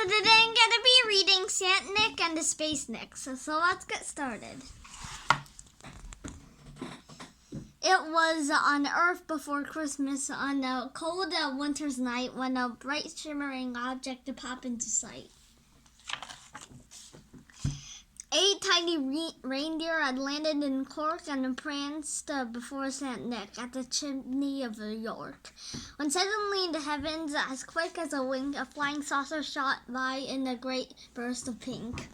So today I'm going to be reading Saint Nick and the Space Nick. So let's get started. It was on Earth before Christmas on a cold winter's night when a bright shimmering object popped into sight. 8 tiny reindeer had landed in Cork and pranced before Saint Nick at the chimney of New York. When suddenly in the heavens, as quick as a wink, a flying saucer shot by in a great burst of pink.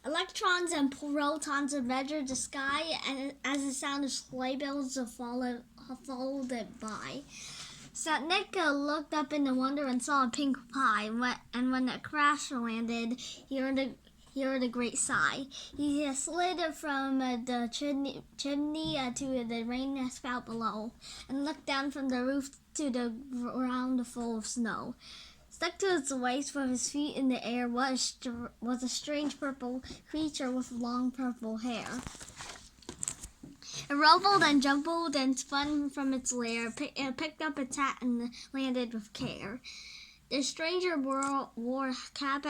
Electrons and protons measured the sky, and as the sound of sleigh bells followed it by. Saint Nick looked up in wonder and saw a pink pie, and when it crash landed, he heard a great sigh. He slid from the chimney to the rain spout below, and looked down from the roof to the ground full of snow. Stuck to his waist with his feet in the air was a strange purple creature with long purple hair. It rumbled and jumbled and spun from its lair. It picked up its hat and landed with care. The stranger wore a cap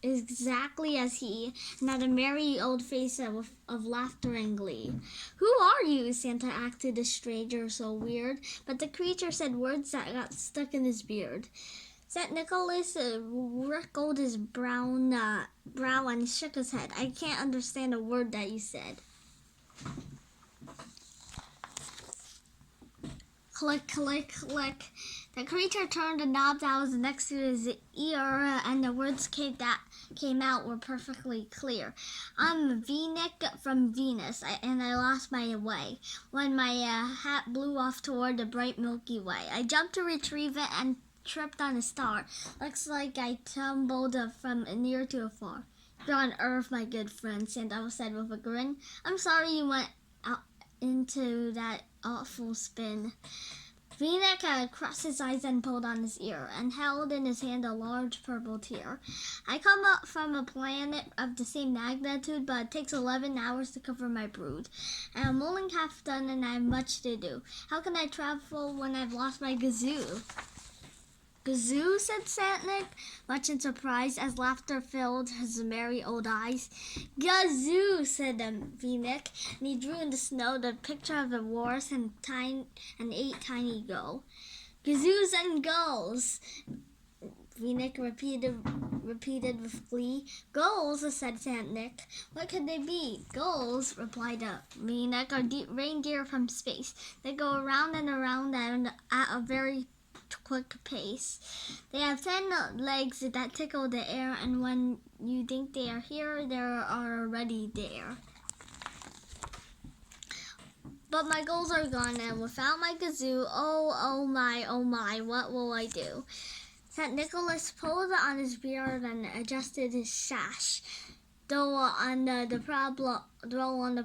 exactly as he, and had a merry old face of laughter and glee. "Who are you?" Santa asked the stranger so weird, but the creature said words that got stuck in his beard. St. Nicholas wrinkled his brow and shook his head. "I can't understand a word that you said." Click, click, click. The creature turned the knob that was next to his ear, and the words that came out were perfectly clear. "I'm V-Nick from Venus, and I lost my way when my hat blew off toward the bright Milky Way. I jumped to retrieve it and tripped on a star. Looks like I tumbled from near to afar." "You're on Earth, my good friend," Santa said with a grin. "I'm sorry you went out into that awful spin." V-Nick crossed his eyes and pulled on his ear, and held in his hand a large purple tear. "I come up from a planet of the same magnitude, but it takes 11 hours to cover my brood. I'm only half done and I have much to do. How can I travel when I've lost my gazoo?" "Gazoo?" said Saint Nick, much in surprise as laughter filled his merry old eyes. "Gazoo," said V-Nick, and he drew in the snow the picture of a horse and 8 tiny gull. "Gazoos and gulls," V-Nick repeated with glee. "Gulls," said Saint Nick. "What could they be?" "Gulls," replied V-Nick, "are reindeer from space. They go around and around and at a very quick pace. They have 10 legs that tickle the air, and when you think they are here, they are already there. But my goals are gone, and without my gazoo, oh my, what will I do?" St. Nicholas pulled on his beard and adjusted his sash, though on the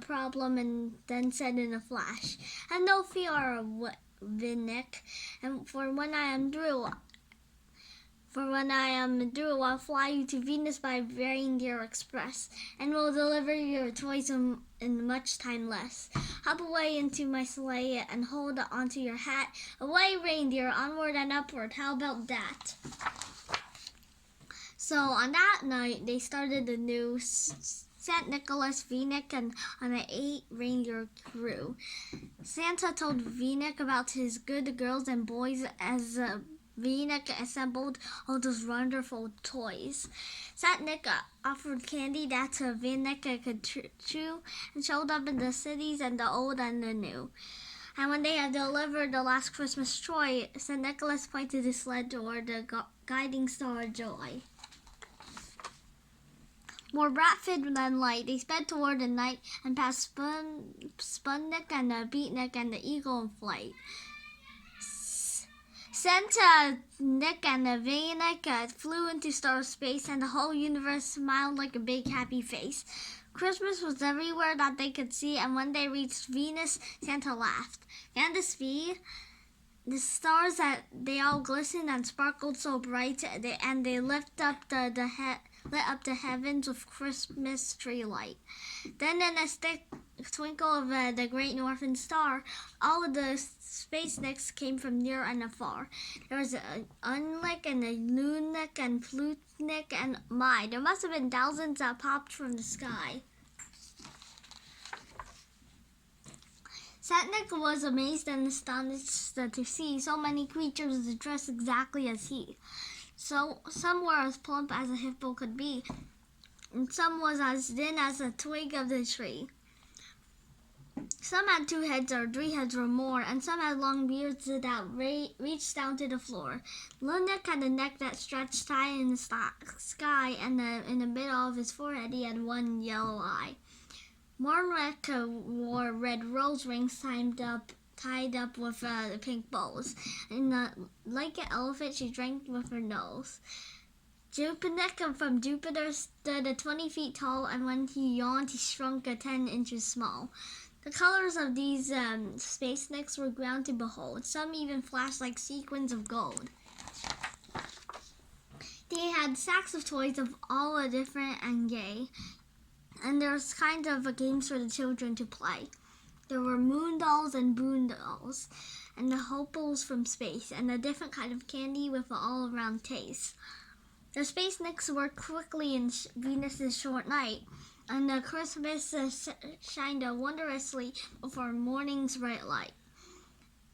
problem, and then said in a flash, "Have no fear, V-Nick, and for when I am through, I'll fly you to Venus by Reindeer Express, and will deliver your toys in much time less. Hop away into my sleigh and hold onto your hat. Away, reindeer, onward and upward. How about that?" So on that night, they started the new St. Nicholas, V-Nick, and on an 8 reindeer crew. Santa told V-Nick about his good girls and boys as V-Nick assembled all those wonderful toys. St. Nick offered candy that V-Nick could chew, and showed up in the cities and the old and the new. And when they had delivered the last Christmas toy, St. Nicholas pointed his sled toward the guiding star of joy. More rapid than light, they sped toward the night and past Sputnik and the Beatnik and the Eagle in flight. Santa, Nick, and the V-Nick flew into star space, and the whole universe smiled like a big happy face. Christmas was everywhere that they could see, and when they reached Venus, Santa laughed. "Candace V, the stars they all glistened and sparkled so bright, and they lit up the heavens with Christmas tree light. Then in a twinkle of the great northern star, all of the space nicks came from near and afar. There was an unlick and a loonick and flutenick, and my, there must have been thousands that popped from the sky. Satnik was amazed and astonished to see so many creatures dressed exactly as he. So some were as plump as a hippo could be, and some was as thin as a twig of the tree. Some had 2 heads or 3 heads or more, and some had long beards that reached down to the floor. Lunik had a neck that stretched high in the sky, and in the middle of his forehead he had 1 yellow eye. Mornek wore red rose rings tied up with pink bows, and like an elephant she drank with her nose. Jupinek from Jupiter stood 20 feet tall, and when he yawned he shrunk 10 inches small. The colors of these space nicks were grand to behold. Some even flashed like sequins of gold. They had sacks of toys of all different and gay, and there was kinds of games for the children to play. There were moon dolls and boon dolls, and the hopefuls from space, and a different kind of candy with an all-around taste. The space nicks worked quickly in Venus's short night, and the Christmas shined wondrously before morning's bright light.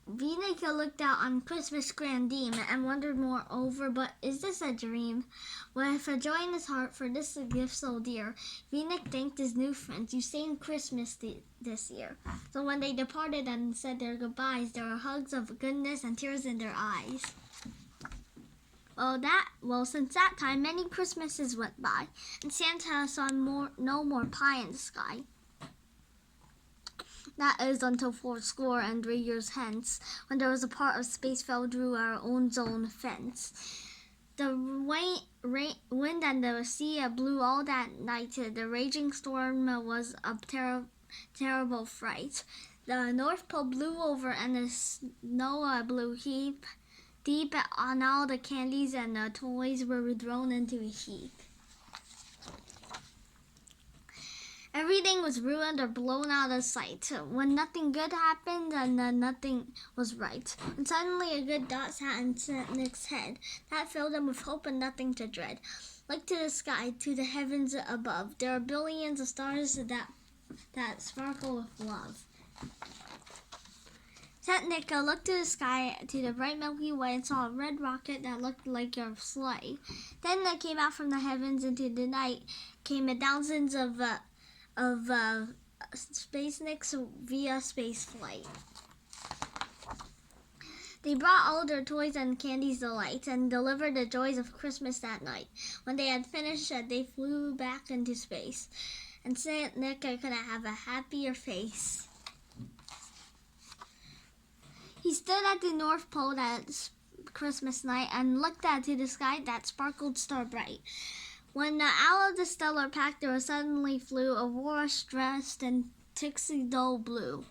Venus looked out on Christmas grandame and wondered moreover, but is this a dream? With a joy in his heart for this gift so dear, Venus thanked his new friends who sang Christmas this year. So when they departed and said their goodbyes, there were hugs of goodness and tears in their eyes. Since that time, many Christmases went by, and Santa saw no more pie in the sky. That is until 403 years hence, when there was a part of space fell through our own zone fence. The wind and the sea blew all that night. The raging storm was a terrible fright. The North Pole blew over, and the snow blew deep, and all the candies and the toys were thrown into a heap. Everything was ruined or blown out of sight. When nothing good happened, and nothing was right. And suddenly a good thought sat in Nick's head. That filled him with hope and nothing to dread. Look to the sky, to the heavens above. There are billions of stars that sparkle with love. Nick looked to the sky, to the bright Milky Way, and saw a red rocket that looked like a sleigh. Then that came out from the heavens into the night, came thousands of space nicks via space flight. They brought all their toys and candies delight, and delivered the joys of Christmas that night. When they had finished, they flew back into space, and Saint Nick couldn't have a happier face. He stood at the North Pole that Christmas night and looked out to the sky that sparkled star bright. When out of the stellar pack there suddenly flew Aurora dressed in tuxedo blue.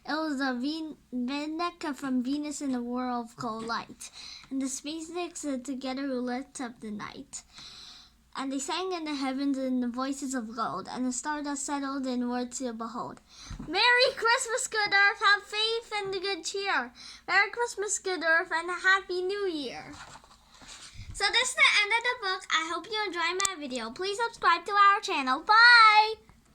It was a Venus from Venus in a whirl of cold light, and the space nicks together who lit up the night. And they sang in the heavens in the voices of gold, and the stardust settled in words to behold. Merry Christmas, good Earth, have faith and good cheer. Merry Christmas, good Earth, and a Happy New Year. So this is the end of the book. I hope you enjoyed my video. Please subscribe to our channel. Bye!